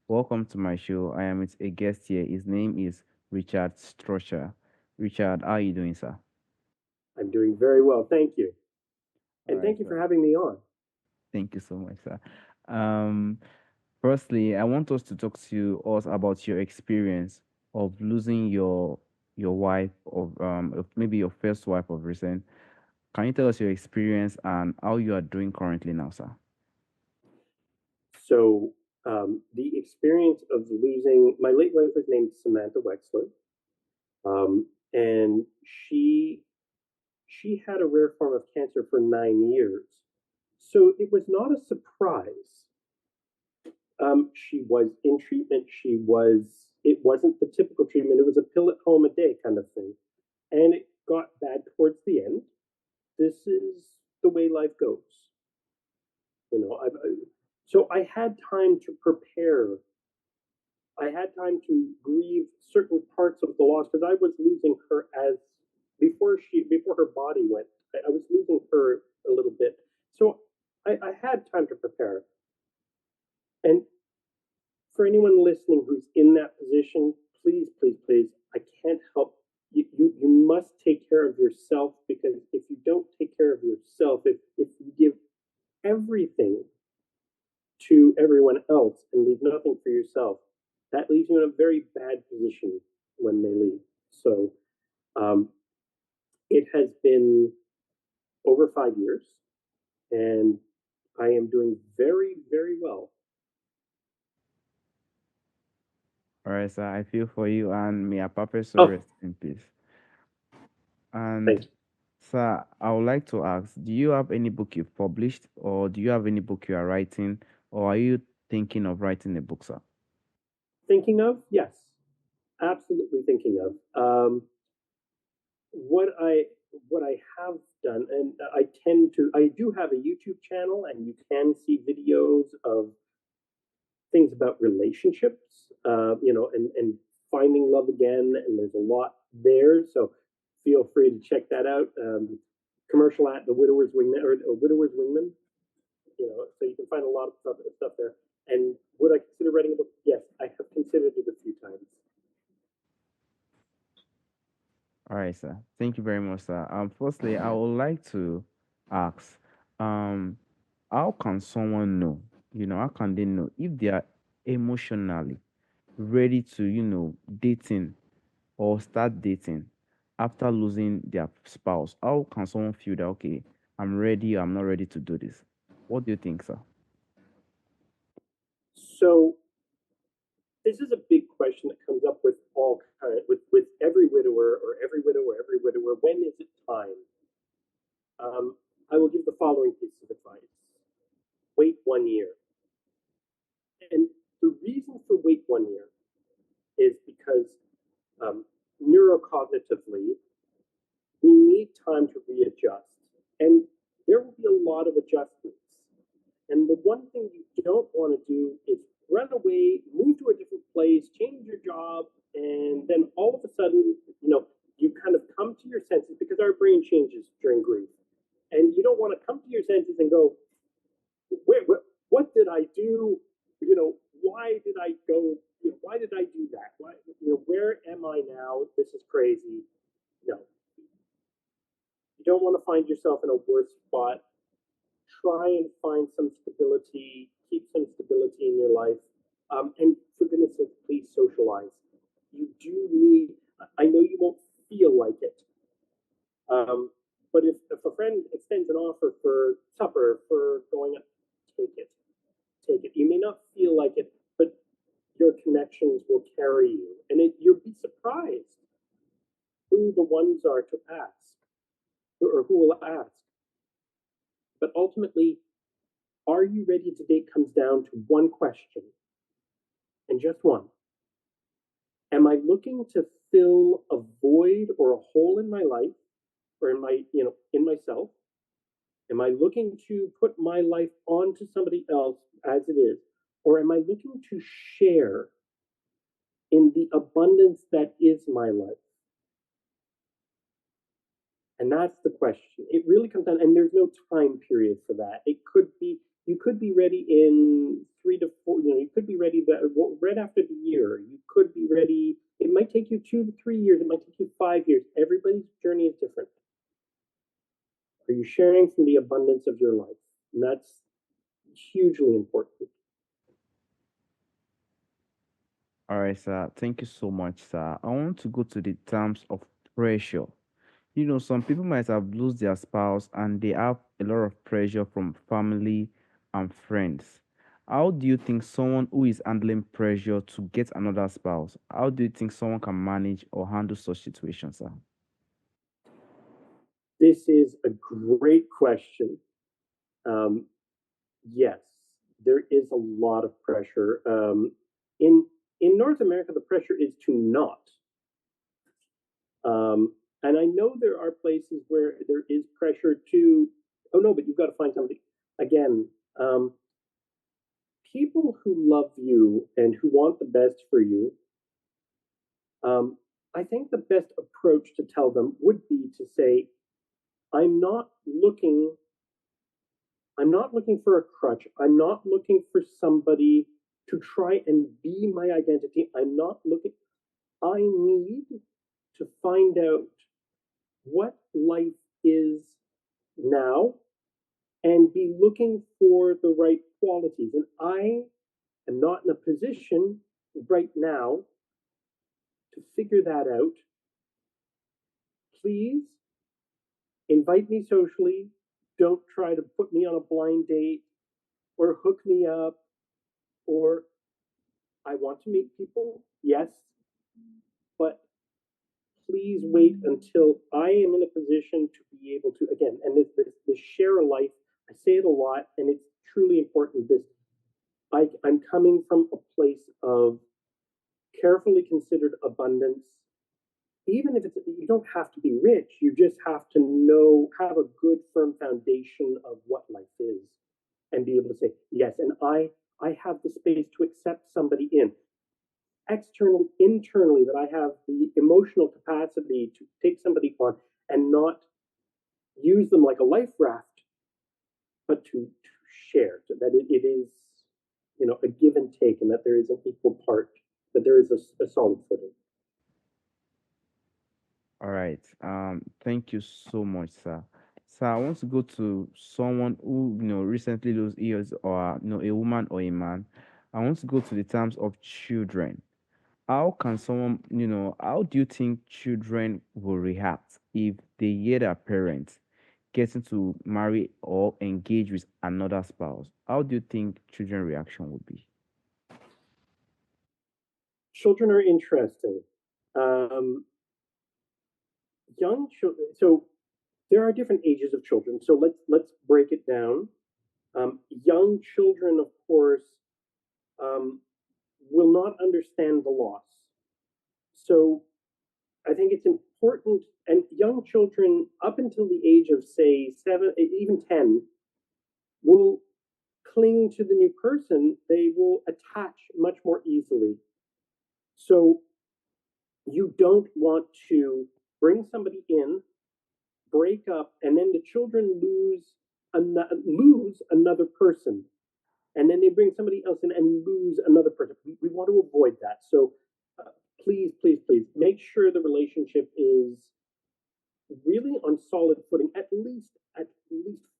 Welcome to my show. I am with a guest here. His name is Richard Strother. Richard, how are you doing, sir? I'm doing very well, thank you. All And right, thank you sir. for having me on. Thank you so much, sir. Um, Firstly, I want us to talk to us about your experience of losing your wife of maybe your first wife of recent. Can you tell us your experience and how you are doing currently now, sir? So, the experience of losing my late wife was named Samantha Wexler, and she had a rare form of cancer for 9 years. So it was not a surprise. She was in treatment. It wasn't the typical treatment. It was a pill at home a day kind of thing. And it got bad towards the end. This is the way life goes. So I had time to prepare. I had time to grieve certain parts of the loss because I was losing her as before her body went. I was losing her a little bit. So I had time to prepare. And for anyone listening who's in that position, please, please, please, I can't help you must take care of yourself, because if you don't take care of yourself, if you give everything to everyone else and leave nothing for yourself, that leaves you in a very bad position when they leave. So um, it has been over 5 years, and I am doing very, very well. All right, sir. I feel for you and may a perfect soul Oh, rest in peace. And thank you. sir, I would like to ask, do you have any book you've published, or do you have any book you are writing, or are you thinking of writing a book, sir? Thinking of? Yes, absolutely thinking of. What I what I have done, and I do have a YouTube channel, and you can see videos of things about relationships, and finding love again. And there's a lot there, so feel free to check that out. Commercial at the Widower's Wingman, or Widower's Wingman. So you can find a lot of stuff there. And would I consider writing a book? Yes, I have considered it a few times. All right, sir. Thank you very much, sir. Firstly, I would like to ask, um, how can someone know, how can they know if they are emotionally ready to, dating or start dating after losing their spouse? How can someone feel that, okay, I'm ready, I'm not ready to do this? What do you think, sir? So this is a big question that comes up with all kind with every widower, or every widow, or every widower. When is it time? I will give the following piece of advice: wait 1 year. And the reason for wait 1 year is because um, neurocognitively, we need time to readjust. And there will be a lot of adjustments. And the one thing you don't want to do is run away, move to a different place, change your job, and then all of a sudden, you kind of come to your senses, because our brain changes during grief. And you don't want to come to your senses and go, wait, what did I do? Why did I go? Why did I do that? Where am I now? This is crazy. No, you don't want to find yourself in a worse spot. Try and find some stability, keep some stability in your life. And for goodness sake, please socialize. You do need, I know you won't feel like it, um, but if a friend extends an offer for supper, for going up, take it. Take it. You may not feel like it, but your connections will carry you. And you'll be surprised who the ones are to ask, or who will ask. But ultimately, are you ready to date comes down to one question, and just one. Am I looking to fill a void or a hole in my life, or in myself? Am I looking to put my life onto somebody else as it is? Or am I looking to share in the abundance that is my life? And that's the question. It really comes down, and there's no time period for that. You could be ready in 3 to 4. You could be ready right after the year. You could be ready. It might take you 2 to 3 years. It might take you 5 years. Everybody's journey is different. Are you sharing from the abundance of your life? And that's hugely important. All right, sir. Thank you so much, sir. I want to go to the terms of pressure. Some people might have lost their spouse and they have a lot of pressure from family and friends. How do you think someone who is handling pressure to get another spouse, how do you think someone can manage or handle such situations, sir? This is a great question. Um, yes, there is a lot of pressure. In in North America, the pressure is to not. And I know there are places where there is pressure to. Oh no, but you've got to find somebody. Again, um, people who love you and who want the best for you. I think the best approach to tell them would be to say, "I'm not looking I'm not looking for a crutch. I'm not looking for somebody to try and be my identity. I'm not looking. I need to find out what life is now and be looking for the right qualities. And I am not in a position right now to figure that out. Please invite me socially. Don't try to put me on a blind date or hook me up or I want to meet people, yes, but please wait until I am in a position to be able to, again, and this share a life, I say it a lot, and it's truly important. I'm coming from a place of carefully considered abundance. Even if you don't have to be rich, you just have to have a good, firm foundation of what life is and be able to say, yes, and I have the space to accept somebody in externally, internally, that I have the emotional capacity to take somebody on and not use them like a life raft, but to share, so that it is, a give and take, and that there is an equal part, that there is a solid footing. All right. Thank you so much, sir. Sir, I want to go to someone who, recently lost ears or, a woman or a man. I want to go to the terms of children. How can someone, how do you think children will react if they hear their parents getting to marry or engage with another spouse? How do you think children reaction would be? Children are interesting. Um, Young children. So there are different ages of children. So let's break it down. Young children, of course, um, will not understand the loss. So I think it's important, and young children up until the age of, say, 7, even 10, will cling to the new person. They will attach much more easily. So you don't want to bring somebody in, break up, and then the children lose another person, and then they bring somebody else in and lose another person. We want to avoid that. So please, please, please make sure the relationship is really on solid footing. At least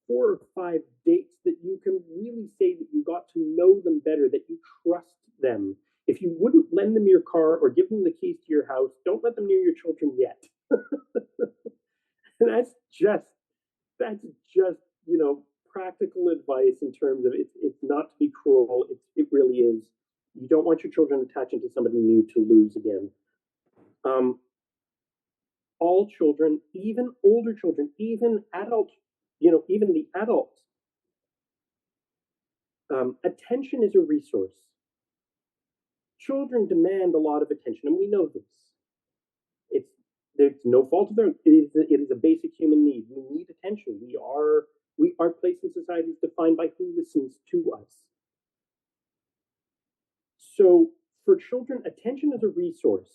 4 or 5 dates that you can really say that you got to know them better, that you trust them. If you wouldn't lend them your car or give them the keys to your house, don't let them near your children yet. And that's just practical advice in terms of it's not to be cruel. It really is. You don't want your children attaching to somebody new to lose again. Um, all children, even older children, even adult, even the adults, attention is a resource. Children demand a lot of attention, and we know this. It's There's no fault of their own. It is a basic human need. We need attention. We are placed in society defined by who listens to us. So for children, attention is a resource.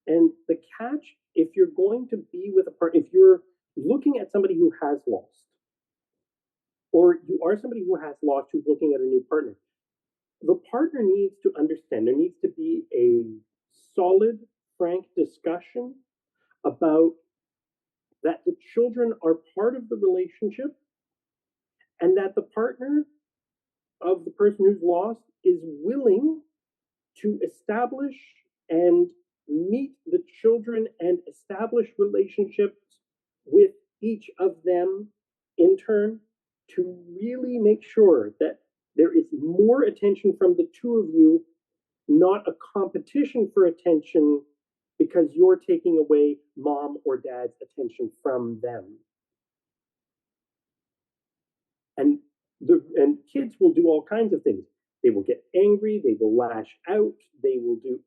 And the catch, if you're going to be with a partner, if you're looking at somebody who has lost, or you are somebody who has lost who's looking at a new partner, the partner needs to understand there needs to be a solid, frank discussion about that the children are part of the relationship and that the partner of the person who's lost is willing to establish and meet the children and establish relationships with each of them in turn to really make sure that there is more attention from the two of you, not a competition for attention because you're taking away mom or dad's attention from them. And and kids will do all kinds of things. They will get angry, they will lash out, they will do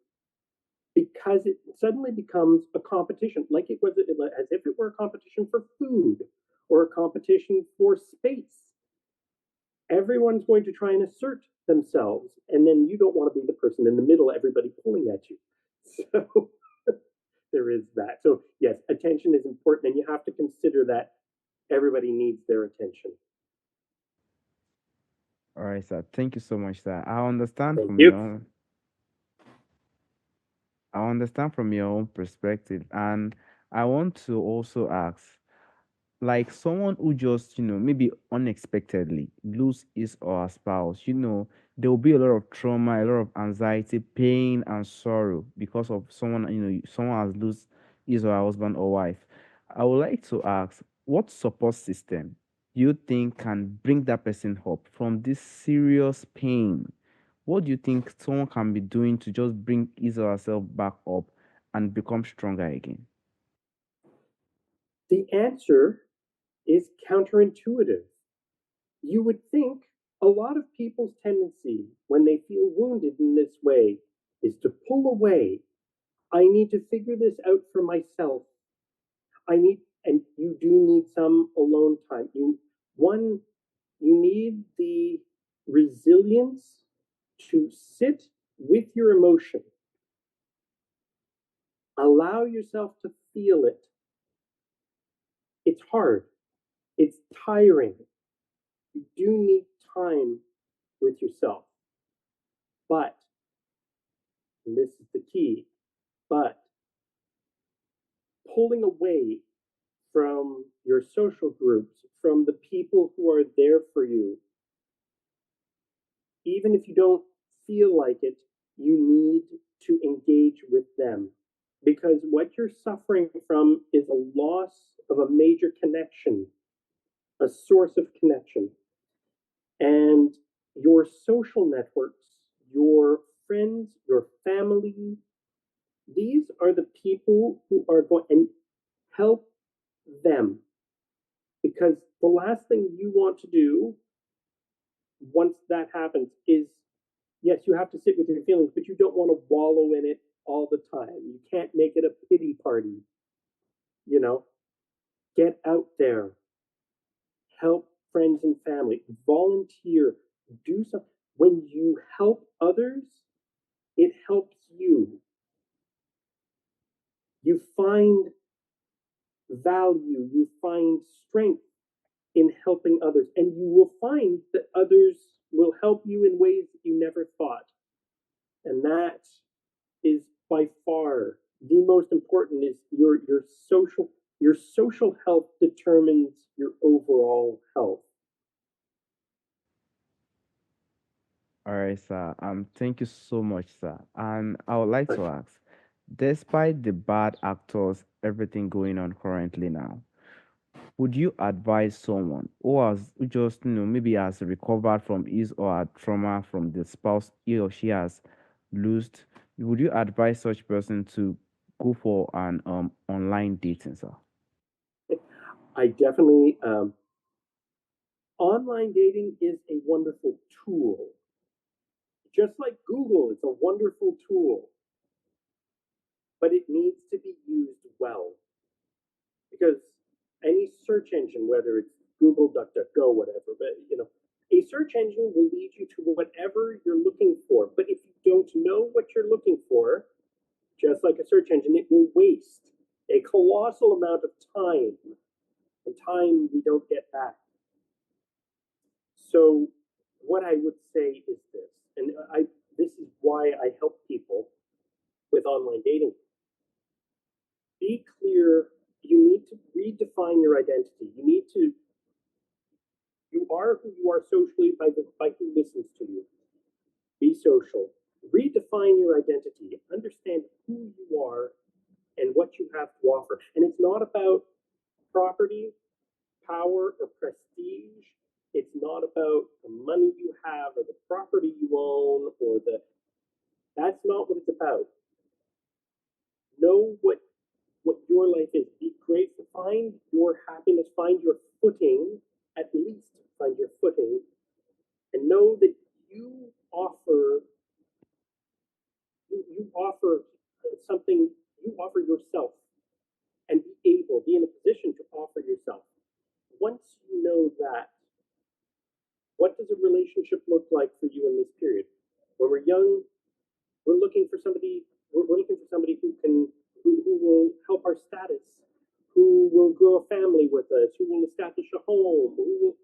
because it suddenly becomes a competition, like it was as if it were a competition for food or a competition for space. Everyone's going to try and assert themselves, and then you don't want to be the person in the middle, everybody pulling at you. So there is that. So yes, attention is important, and you have to consider that everybody needs their attention. All right, sir. Thank you so much, sir. Thank you. I understand from your own perspective, and I want to also ask, like someone who just, maybe unexpectedly lose his or her spouse, there will be a lot of trauma, a lot of anxiety, pain, and sorrow because of someone, someone has lose his or her husband or wife. I would like to ask, what support system you think can bring that person up from this serious pain? What do you think someone can be doing to just bring his or herself back up and become stronger again? The answer is counterintuitive. You would think a lot of people's tendency when they feel wounded in this way is to pull away. I need to figure this out for myself. And you do need some alone time. One, you need the resilience to sit with your emotion, allow yourself to feel it. It's hard, it's tiring. You do need time with yourself. But, and this is the key, but pulling away from your social groups, from the people who are there for you, even if you don't feel like it, you need to engage with them. Because what you're suffering from is a loss of a major connection, a source of connection. And your social networks, your friends, your family, these are the people who are going and help them. Because the last thing you want to do once that happens is, yes, you have to sit with your feelings, but you don't want to wallow in it all the time. You can't make it a pity party. You know, get out there, help friends and family, volunteer, do something. When you help others, it helps you. You find value, you find strength in helping others, and you will find that others will help you in ways that you never thought. And that is by far the most important is your social health determines your overall health. All right, sir. Thank you so much, sir. And I would like to ask, despite the bad actors, everything going on currently now, would you advise someone who just, maybe has recovered from his or her trauma from the spouse he or she has lost? Would you advise such person to go for an online dating, sir? I definitely online dating is a wonderful tool. Just like Google, it's a wonderful tool, but it needs to be used well. Because any search engine, whether it's Google, DuckDuckGo, whatever, but a search engine will lead you to whatever you're looking for. But if you don't know what you're looking for, just like a search engine, it will waste a colossal amount of time, and time we don't get back. So, what I would say is this: And this is why I help people with online dating. Be clear. You need to redefine your identity. You are who you are socially by who listens to you. Be social. Redefine your identity. Understand who you are and what you have to offer. And it's not about property, power, or prestige. It's not about the money you have or the property you own or the that's not what it's about. Know what your life is. Be grateful. Find your happiness. Find your footing. At least find your footing, and know that you offer you offer something. You offer yourself, and be in a position to offer yourself. Once you know that, what does a relationship look like for you in this period? When we're young, we're looking for somebody. We're looking for somebody who will help our status, who will grow a family with us, who will establish a home. Who will,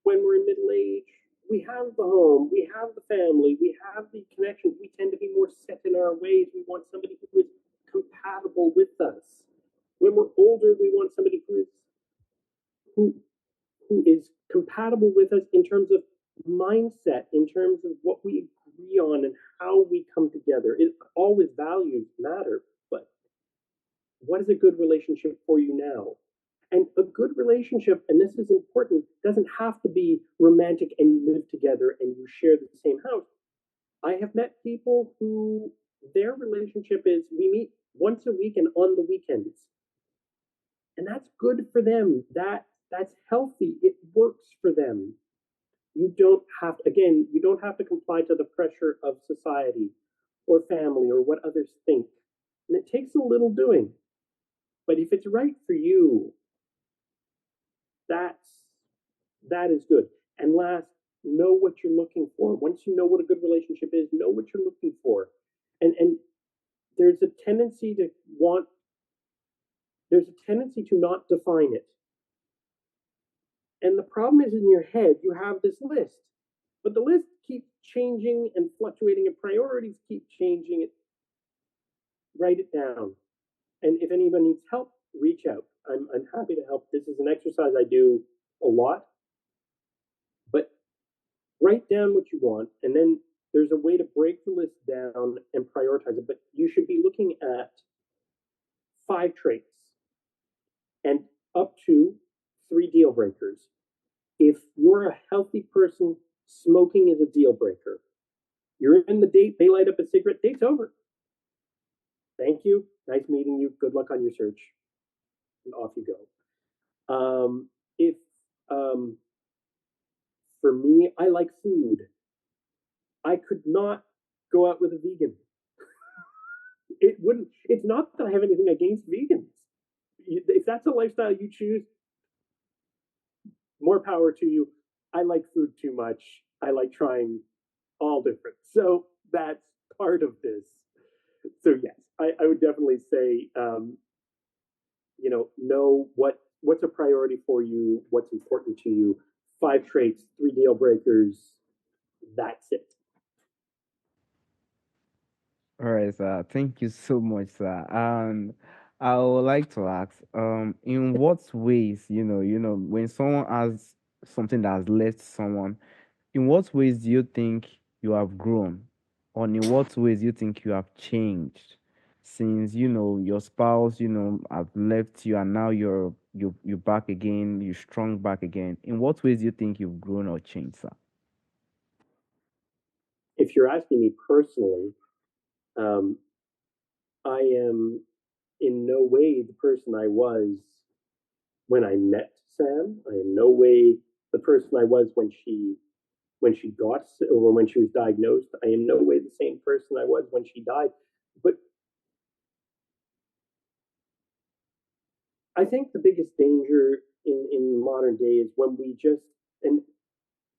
when we're in middle age, we have the home, we have the family, we have the connections. We tend to be more set in our ways. We want somebody who is compatible with us. When we're older, we want somebody who who is compatible with us in terms of mindset, in terms of what we agree on and how we come together. It always values matter, but what is a good relationship for you now? And a good relationship, and this is important, doesn't have to be romantic and you live together and you share the same house. I have met people who their relationship is we meet once a week and on the weekends. And that's good for them. That's healthy. It works for them. You don't have again, you don't have to comply to the pressure of society or family or what others think. And it takes a little doing. But if it's right for you, that's that is good. And last, know what you're looking for. Once you know what a good relationship is, know what you're looking for. And there's a tendency to want there's a tendency to not define it. And the problem is in your head, you have this list, but the list keeps changing and fluctuating, and priorities keep changing. It write it down. And if anyone needs help, reach out. I'm happy to help. This is an exercise I do a lot, but write down what you want, and then there's a way to break the list down and prioritize it. But you should be looking at 5 traits and up to 3 deal breakers. If you're a healthy person, smoking is a deal breaker. You're in the date, they light up a cigarette, date's over. Thank you. Nice meeting you. Good luck on your search. And off you go. If For me, I like food. I could not go out with a vegan. It wouldn't. It's not that I have anything against vegans. If that's a lifestyle you choose, more power to you. I like food too much. I like trying all different. So that's part of this. So yes, I would definitely say, know what's a priority for you, what's important to you. 5 traits, 3 deal breakers. That's it. All right, sir. Thank you so much, sir. And I would like to ask, in what ways, when someone has something that has left someone, in what ways do you think you have grown? Or in what ways do you think you have changed since, your spouse, have left you and now you're back again, you're strong back again. In what ways do you think you've grown or changed, sir? If you're asking me personally, um, I am in no way the person I was when I met Sam. I am no way the person I was when she got or when she was diagnosed. I am no way the same person I was when she died. But I think the biggest danger in modern day is when we just and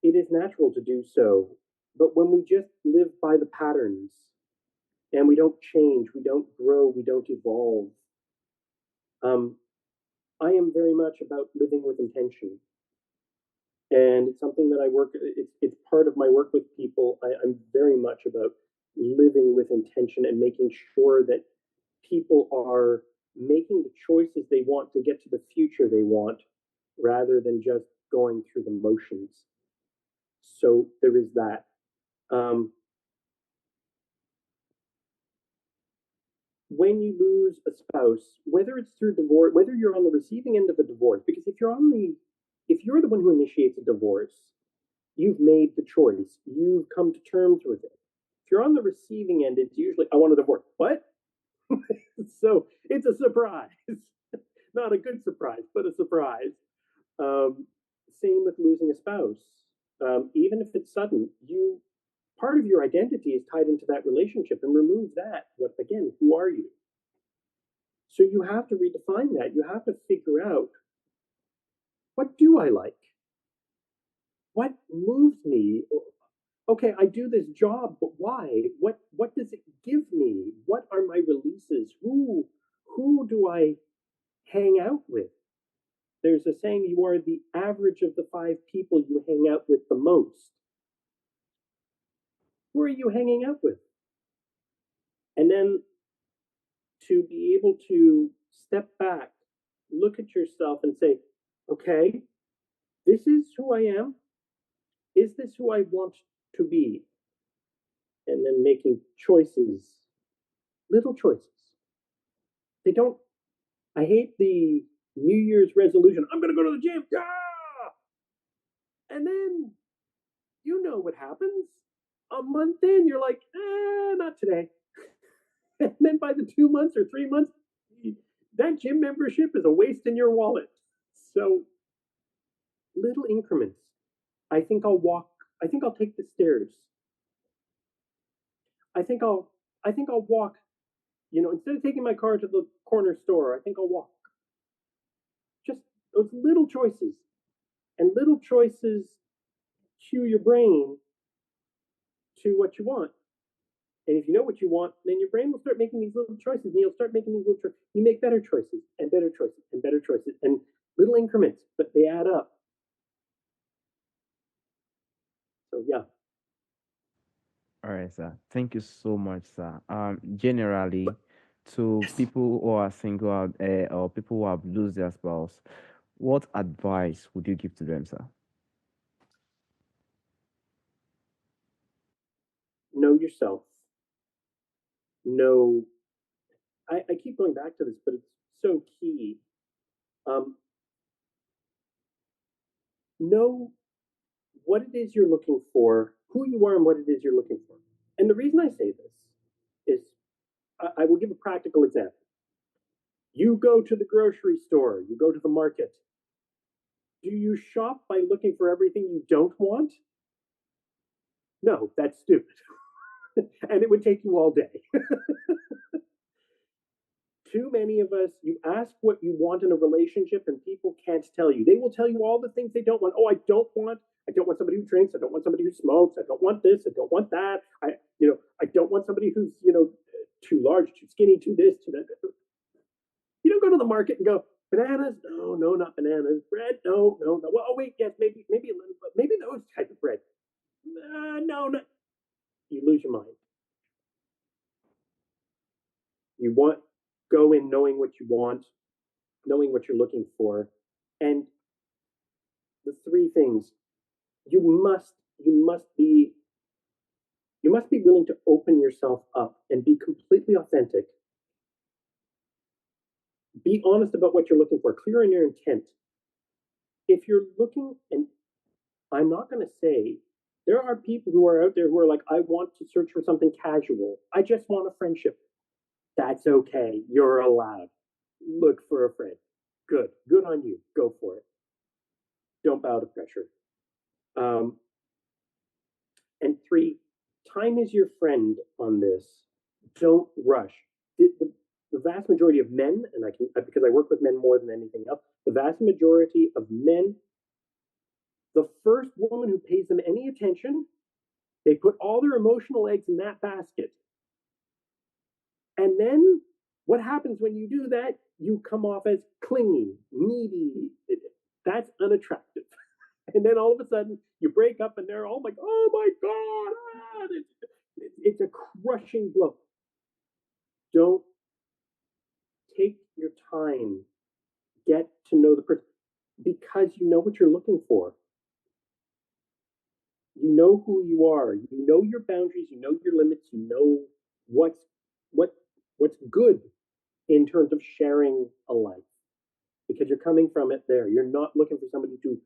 it is natural to do so, but when we just live by the patterns and we don't change, we don't grow, we don't evolve. Um, I am very much about living with intention. And it's something that I work. It's part of my work with people. I'm very much about living with intention and making sure that people are making the choices they want to get to the future they want, rather than just going through the motions. So there is that. Um, when you lose a spouse, whether it's through divorce, whether you're on the receiving end of a divorce, because if you're the one who initiates a divorce, you've made the choice. You've come to terms with it. If you're on the receiving end, it's usually, I want a divorce. What? So it's a surprise. Not a good surprise, but a surprise. Um, Same with losing a spouse. Even if it's sudden, you part of your identity is tied into that relationship, and remove that. What again? Who are you? So you have to redefine that. You have to figure out, what do I like? What moves me? Okay, I do this job, but why? What does it give me? What are my releases? Who do I hang out with? There's a saying, you are the average of the five people you hang out with the most. Who are you hanging out with? And then to be able to step back, look at yourself and say, okay, this is who I am. Is this who I want to be? And then making choices, little choices. They don't, I hate the New Year's resolution. I'm going to go to the gym. Yeah! And then you know what happens. A month in, you're like, not today. And then by the 2 months or 3 months, that gym membership is a waste in your wallet. So little increments. I think I'll walk. I think I'll take the stairs. I think I'll. I think I'll walk. Instead of taking my car to the corner store, I think I'll walk. Just those little choices, and little choices cue your brain to what you want. And if you know what you want, then your brain will start making these little choices, and you'll start making these little choices. You make better choices and better choices and better choices, and little increments, but they add up. So yeah. All right, sir. Thank you so much, sir. Generally, to people who are single out or people who have lost their spouse, what advice would you give to them, sir? Know yourself. Know. I keep going back to this, but it's so key. Um, know what it is you're looking for, who you are, and what it is you're looking for. And the reason I say this is, I will give a practical example. You go to the grocery store, you go to the market. Do you shop by looking for everything you don't want? No, that's stupid. And it would take you all day. Too many of us, you ask what you want in a relationship and people can't tell you. They will tell you all the things they don't want. Oh, I don't want somebody who drinks. I don't want somebody who smokes. I don't want this. I don't want that. I don't want somebody who's, too large, too skinny, too this, too that. You don't go to the market and go, bananas? No, no, not bananas. Bread? No, no, no. Well, oh wait, yes, maybe a little, but maybe those type of bread. No, no. You lose your mind. You want go in knowing what you want, knowing what you're looking for, and the three things you must you must be you must be willing to open yourself up and be completely authentic. Be honest about what you're looking for, clear on your intent. If you're looking, and I'm not going to say, there are people who are out there who are like, I want to search for something casual, I just want a friendship. That's okay, you're allowed. Look for a friend. Good on you, go for it. Don't bow to pressure. um, And three, time is your friend on this. Don't rush. The vast majority of men, and I can, because I work with men more than anything else, the vast majority of men, the first woman who pays them any attention, they put all their emotional eggs in that basket. And then what happens when you do that? You come off as clingy, needy. That's unattractive. And then all of a sudden you break up and they're all like, oh my God, it's a crushing blow. Don't take your time, get to know the person because you know what you're looking for. You know who you are. You know your boundaries. You know your limits. You know what's what what's good in terms of sharing a life because you're coming from it there. You're not looking for somebody to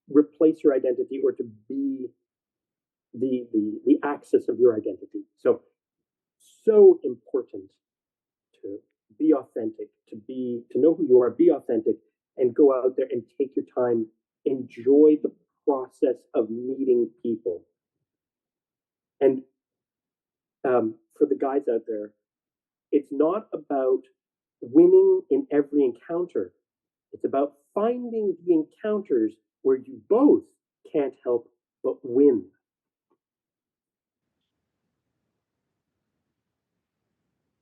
replace your identity or to be the axis of your identity. So important to be authentic, to know who you are, be authentic, and go out there and take your time, enjoy the process of meeting people. And for the guys out there, it's not about winning in every encounter. It's about finding the encounters where you both can't help but win.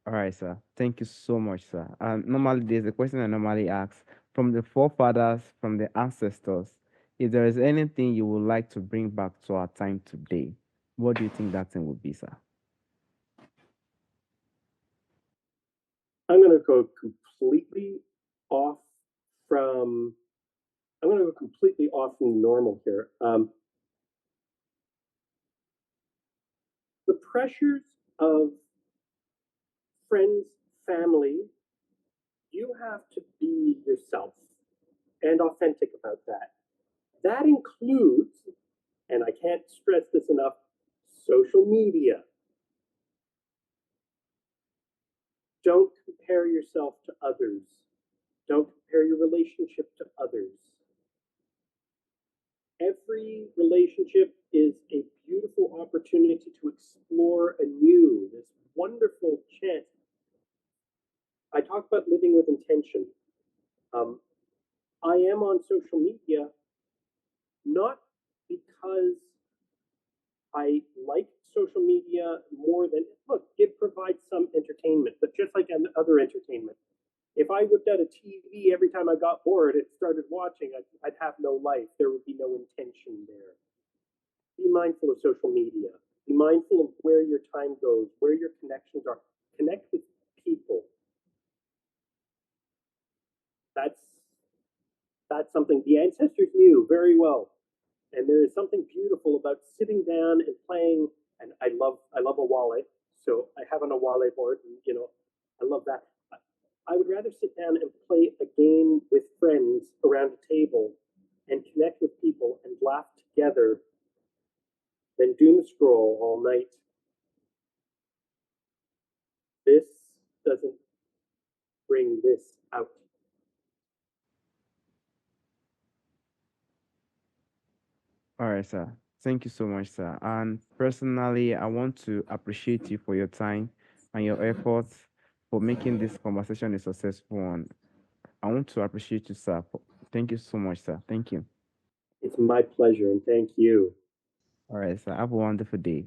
All right, sir. Thank you so much, sir. Normally, there's a question I normally ask from the forefathers, from the ancestors. If there is anything you would like to bring back to our time today, what do you think that thing would be, sir? I'm going to go completely off from. I'm going to go completely off from normal here. The pressures of friends, family, you have to be yourself and authentic about that. That includes, and I can't stress this enough, social media. Don't compare yourself to others. Don't compare your relationship to others. Every relationship is a beautiful opportunity to explore anew this wonderful chance. I talk about living with intention. Um, I am on social media not because I like social media more than look, it provides some entertainment, but just like other entertainment. If I whipped out a TV every time I got bored and started watching, I'd have no life. There would be no intention there. Be mindful of social media. Be mindful of where your time goes, where your connections are. Connect with people. That's that's something the ancestors knew very well. And there is something beautiful about sitting down and playing. And I love a wale, so I have an awale board, and I love that. I would rather sit down and play a game with friends around a table and connect with people and laugh together than doom scroll all night. This doesn't bring this out. All right, sir. Thank you so much, sir. And personally, I want to appreciate you for your time and your efforts for making this conversation a successful one. I want to appreciate you, sir. Thank you so much, sir. Thank you. It's my pleasure, and thank you. All right, sir. Have a wonderful day.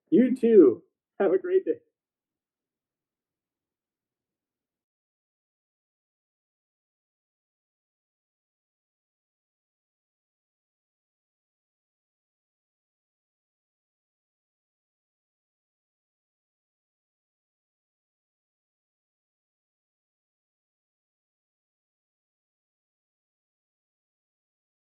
You too. Have a great day.